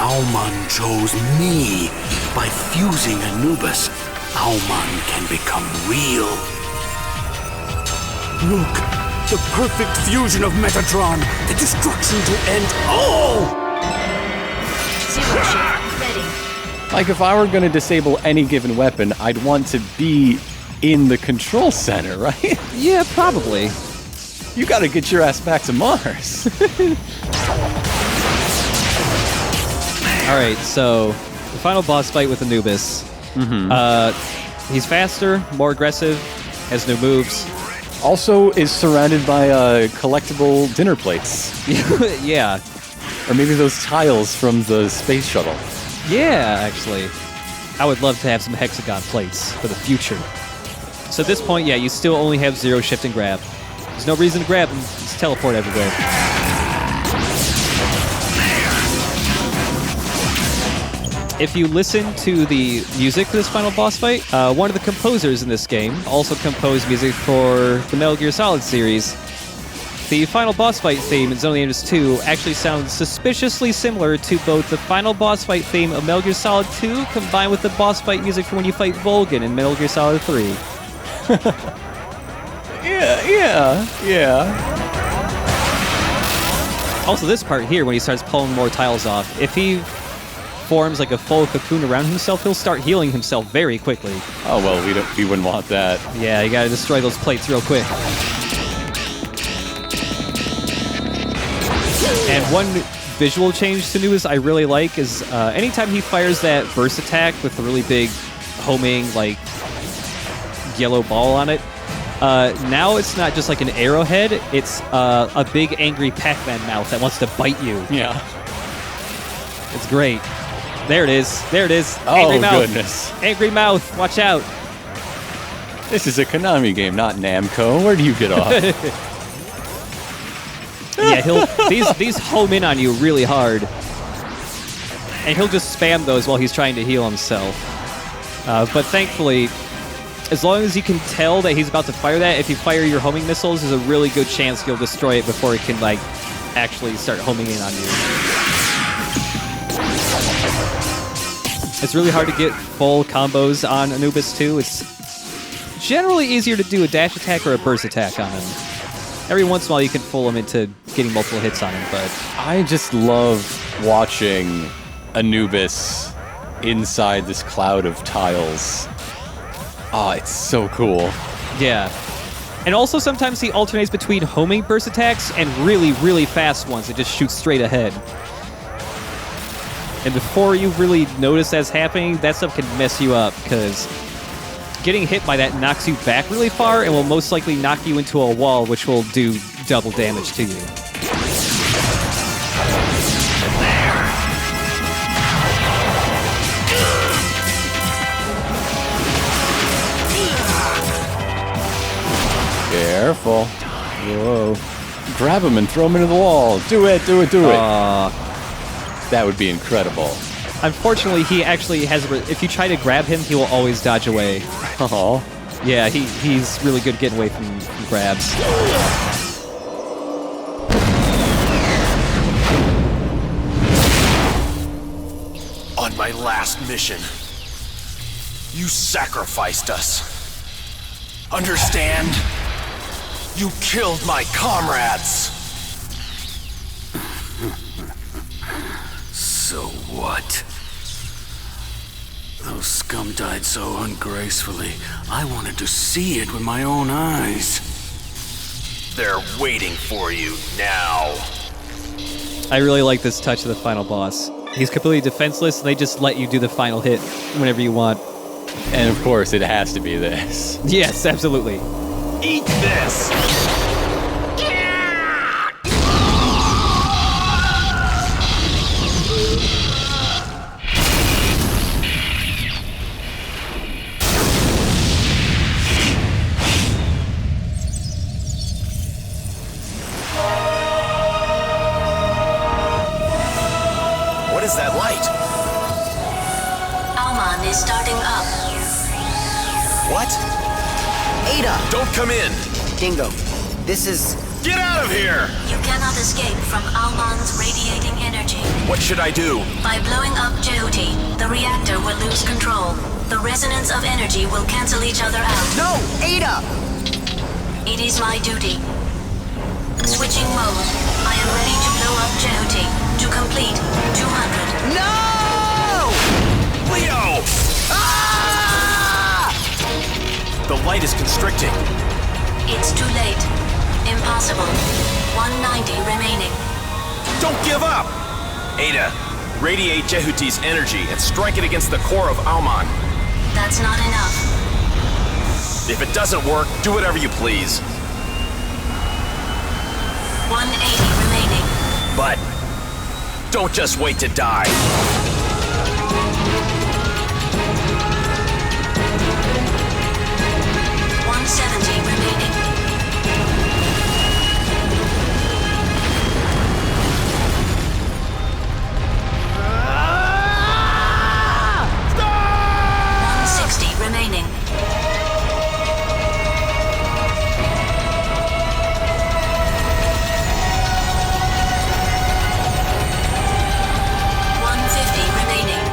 Auman chose me. By fusing Anubis, Auman can become real. Look, the perfect fusion of Metatron, the destruction to end all! Zero shift ready. Like, if I were going to disable any given weapon, I'd want to be in the control center, right? Yeah, probably. You gotta get your ass back to Mars. Alright, so the final boss fight with Anubis. He's faster, more aggressive, has new moves. Also is surrounded by collectible dinner plates. Yeah. Or maybe those tiles from the space shuttle. Yeah, actually. I would love to have some hexagon plates for the future. So at this point, yeah, you still only have zero shift and grab. There's no reason to grab him, just teleport everywhere. If you listen to the music for this final boss fight, one of the composers in this game also composed music for the Metal Gear Solid series. The final boss fight theme in Zone of the Enders 2 actually sounds suspiciously similar to both the final boss fight theme of Metal Gear Solid 2 combined with the boss fight music for when you fight Volgin in Metal Gear Solid 3. Yeah. Also, this part here, when he starts pulling more tiles off, if he forms like a full cocoon around himself, he'll start healing himself very quickly. Oh, well, we wouldn't want that. Yeah, you gotta destroy those plates real quick. And one visual change to Anubis I really like is anytime he fires that burst attack with the really big homing, like, yellow ball on it, now it's not just like an arrowhead, it's a big angry Pac-Man mouth that wants to bite you. Yeah. It's great. There it is. Oh, Angry mouth. goodness. Angry mouth. Watch out. This is a Konami game, not Namco. Where do you get off? Yeah, these home in on you really hard. And he'll just spam those while he's trying to heal himself. But thankfully, as long as you can tell that he's about to fire that, if you fire your homing missiles, there's a really good chance you'll destroy it before it can, like, actually start homing in on you. It's really hard to get full combos on Anubis, too. It's generally easier to do a dash attack or a burst attack on him. Every once in a while, you can fool him into getting multiple hits on him, but... I just love watching Anubis inside this cloud of tiles. Oh, it's so cool. Yeah. And also, sometimes he alternates between homing burst attacks and really, really fast ones that just shoot straight ahead. And before you really notice that's happening, that stuff can mess you up, because getting hit by that knocks you back really far and will most likely knock you into a wall, which will do double damage to you. Careful. Whoa. Grab him and throw him into the wall. Do it. That would be incredible. Unfortunately, he actually has... If you try to grab him, he will always dodge away. Oh. Yeah, he's really good getting away from grabs. On my last mission, you sacrificed us. Understand? You killed my comrades. So what? Those scum died so ungracefully, I wanted to see it with my own eyes. They're waiting for you now. I really like this touch of the final boss. He's completely defenseless, and they just let you do the final hit whenever you want. And of course, it has to be this. Yes, absolutely. Eat this! What is that light? Auman is starting up. What? Ada! Don't come in! Dingo, this is Get out of here! You cannot escape from Alman's radiating energy. What should I do? By blowing up Jehudi, the reactor will lose control. The resonance of energy will cancel each other out. No! Ada! It is my duty. Switching mode. I am ready to blow up Jehudi. To complete 200. No! Leo! Ah! The light is constricting. It's too late. Impossible. 190 remaining. Don't give up! Ada, radiate Jehudi's energy and strike it against the core of Alman. That's not enough. If it doesn't work, do whatever you please. 180 remaining. But don't just wait to die. 170 remaining. Ah! 160 remaining. 150 remaining.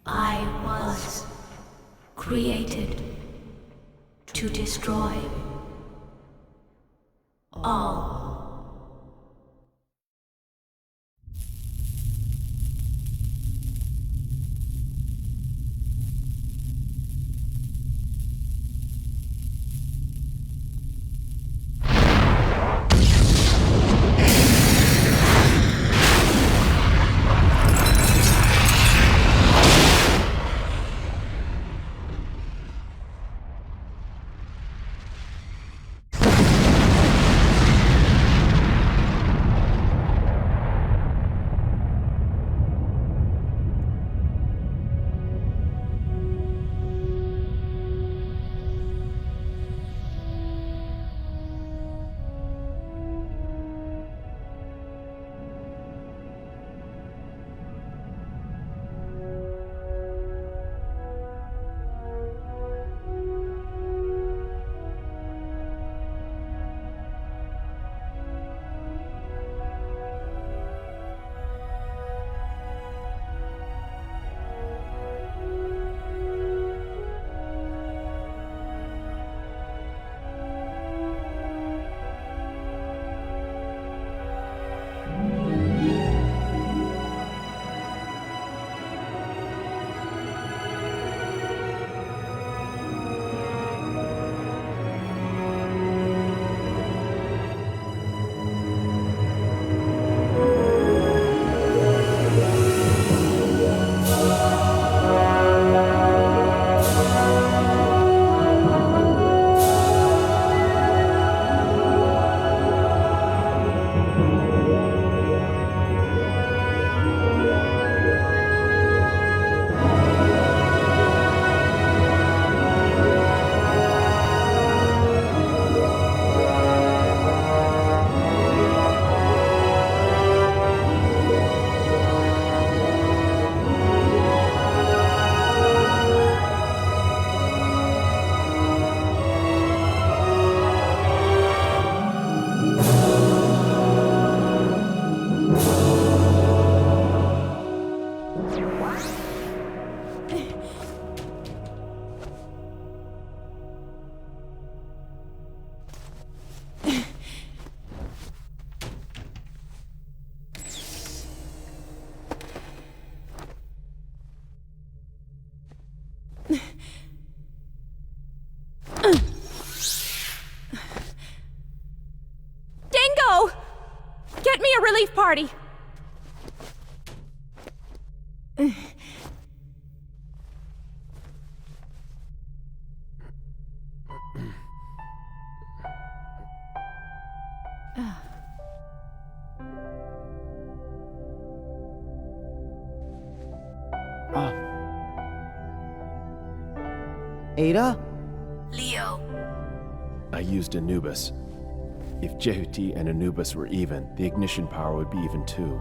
I was created to destroy all. relief party. Ada? Leo, I used Anubis. If Jehuti and Anubis were even, the ignition power would be even too.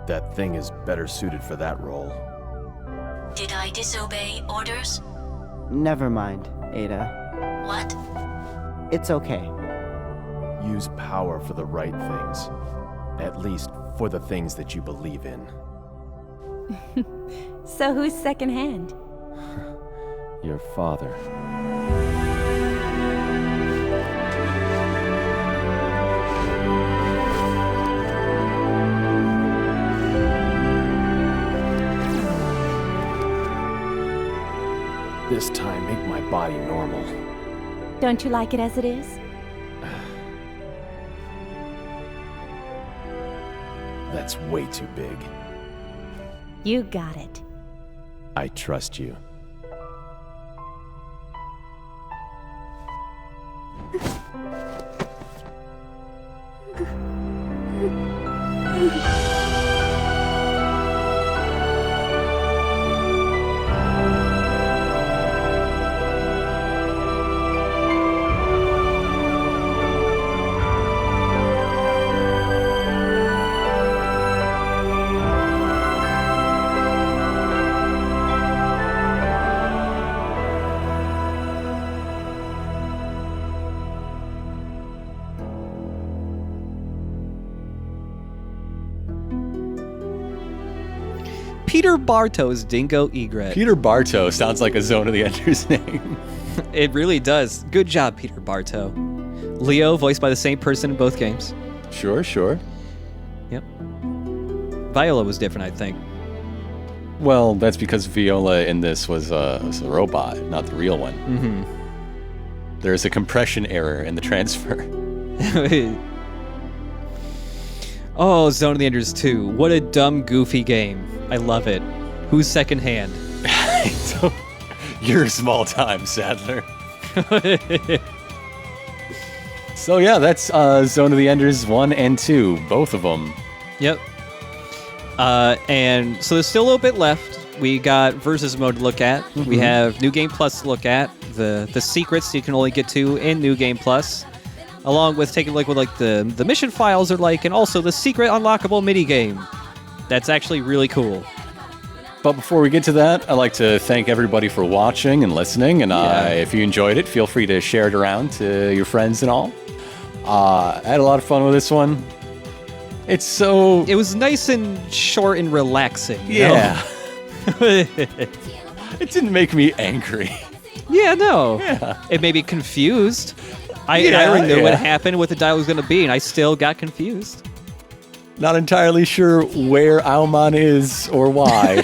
That thing is better suited for that role. did I disobey orders? Never mind, Ada. What? It's okay. Use power for the right things. At least for the things that you believe in. So who's second hand? Your father. This time, make my body normal. Don't you like it as it is? That's way too big. You got it. I trust you. Peter Bartow's Dingo Egret. Peter Bartow sounds like a Zone of the Enders name. It really does. Good job, Peter Bartow. Leo, voiced by the same person in both games. Sure. Yep. Viola was different, I think. Well, that's because Viola in this was a robot, not the real one. Mm-hmm. There's a compression error in the transfer. Oh, Zone of the Enders 2. What a dumb, goofy game. I love it. Who's second hand? You're small time, Sadler. So yeah, that's Zone of the Enders 1 and 2, both of them. Yep. And so there's still a little bit left. We got versus mode to look at. Mm-hmm. We have New Game Plus to look at. The secrets you can only get to in New Game Plus, along with taking a look at what the mission files are like, and also the secret unlockable mini game. That's actually really cool. But before we get to that, I'd like to thank everybody for watching and listening. And if you enjoyed it, feel free to share it around to your friends and all. I had a lot of fun with this one. It was nice and short and relaxing. Yeah. It didn't make me angry. Yeah, no. Yeah. It made me confused. I already knew what happened, what the dial was going to be, and I still got confused. Not entirely sure where Auman is or why.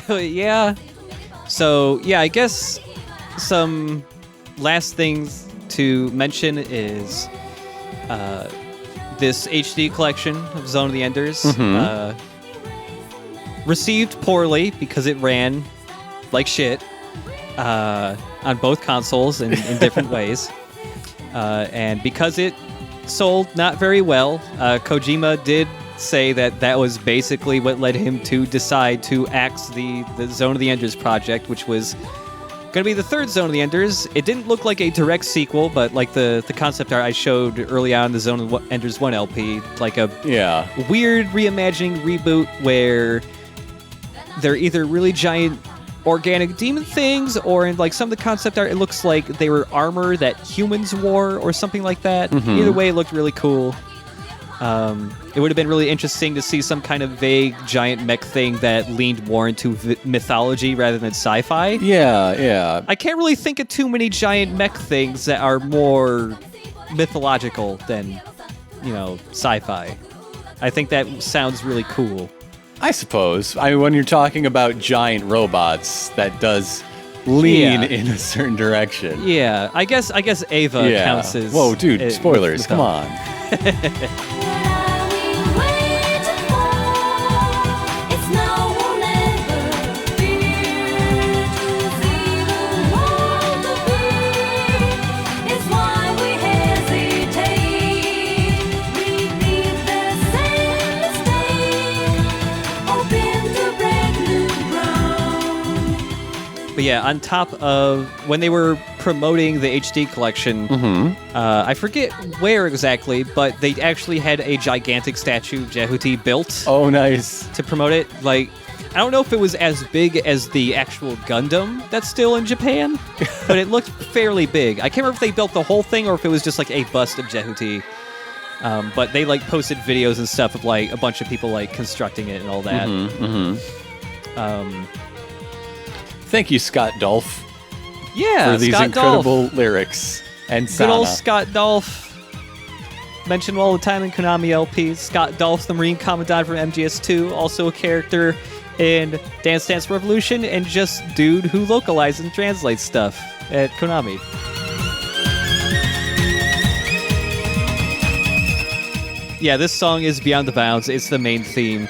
Yeah. So, yeah, I guess some last things to mention is this HD collection of Zone of the Enders received poorly because it ran like shit on both consoles in different ways. And because it sold not very well, Kojima did say that was basically what led him to decide to axe the Zone of the Enders project, which was going to be the third Zone of the Enders. It didn't look like a direct sequel, but like the concept art I showed early on in the Zone of the Enders 1 LP, like a weird reimagining reboot where they're either really giant organic demon things, or in like some of the concept art, it looks like they were armor that humans wore or something like that. Either way, it looked really cool. It would have been really interesting to see some kind of vague giant mech thing that leaned more into mythology rather than sci-fi. Yeah. I can't really think of too many giant mech things that are more mythological than, sci-fi. I think that sounds really cool. I suppose. I mean, when you're talking about giant robots, that does lean in a certain direction. Yeah, I guess Ava counts as... Whoa, dude, spoilers, come on. But yeah, on top of when they were promoting the HD collection, I forget where exactly, but they actually had a gigantic statue of Jehuti built Oh, nice. to promote it. Like, I don't know if it was as big as the actual Gundam that's still in Japan, but it looked fairly big. I can't remember if they built the whole thing or if it was just like a bust of Jehuti. But they like posted videos and stuff of like a bunch of people like constructing it and all that. Thank you, Scott Dolph, Yeah, for these Scott incredible Dolph. lyrics. And Good old Sana. Scott Dolph. Mentioned all the time in Konami LPs. Scott Dolph, the Marine Commandant from MGS2, also a character in Dance Dance Revolution, and just dude who localizes and translates stuff at Konami. Yeah, this song is Beyond the Bounds. It's the main theme.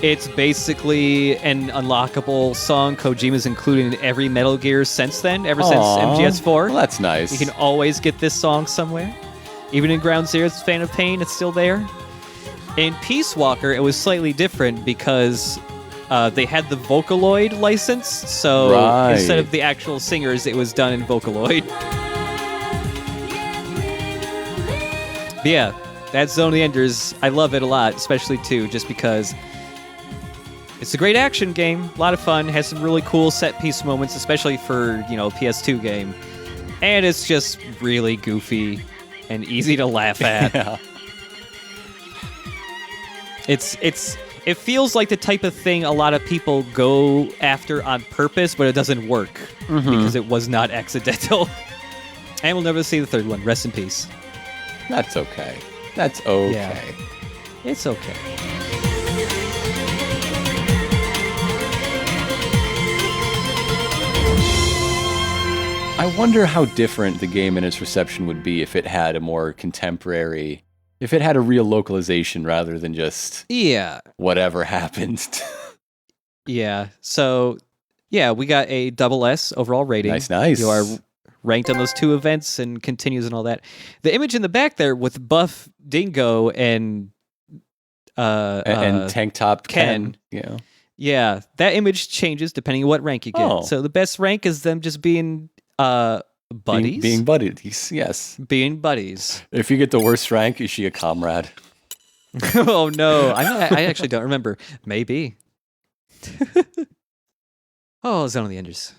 It's basically an unlockable song Kojima's included in every Metal Gear since then, ever since Aw, MGS4. well, that's nice. You can always get this song somewhere. Even in Ground Zero's Fan of Pain, it's still there. In Peace Walker, it was slightly different because they had the Vocaloid license, so Right. instead of the actual singers, it was done in Vocaloid. But yeah, that's Zone of the Enders. I love it a lot, especially too, just because it's a great action game, a lot of fun, has some really cool set-piece moments, especially for, you know, a PS2 game. And it's just really goofy and easy to laugh at. Yeah. It feels like the type of thing a lot of people go after on purpose, but it doesn't work because it was not accidental. And we'll never see the third one. Rest in peace. That's okay. That's okay. Yeah. It's okay. I wonder how different the game and its reception would be if it had a more contemporary, if it had a real localization rather than just Yeah. whatever happened. Yeah. So, yeah, we got a double S overall rating. Nice. You are ranked on those two events and continues and all that. The image in the back there with Buff Dingo and and Tank Top Ken. Yeah. Yeah, that image changes depending on what rank you get. Oh. So the best rank is them just being buddies. Being buddies, yes. Being buddies. If you get the worst rank, is she a comrade? Oh no, I actually don't remember. Maybe. Oh, Zone of the Enders.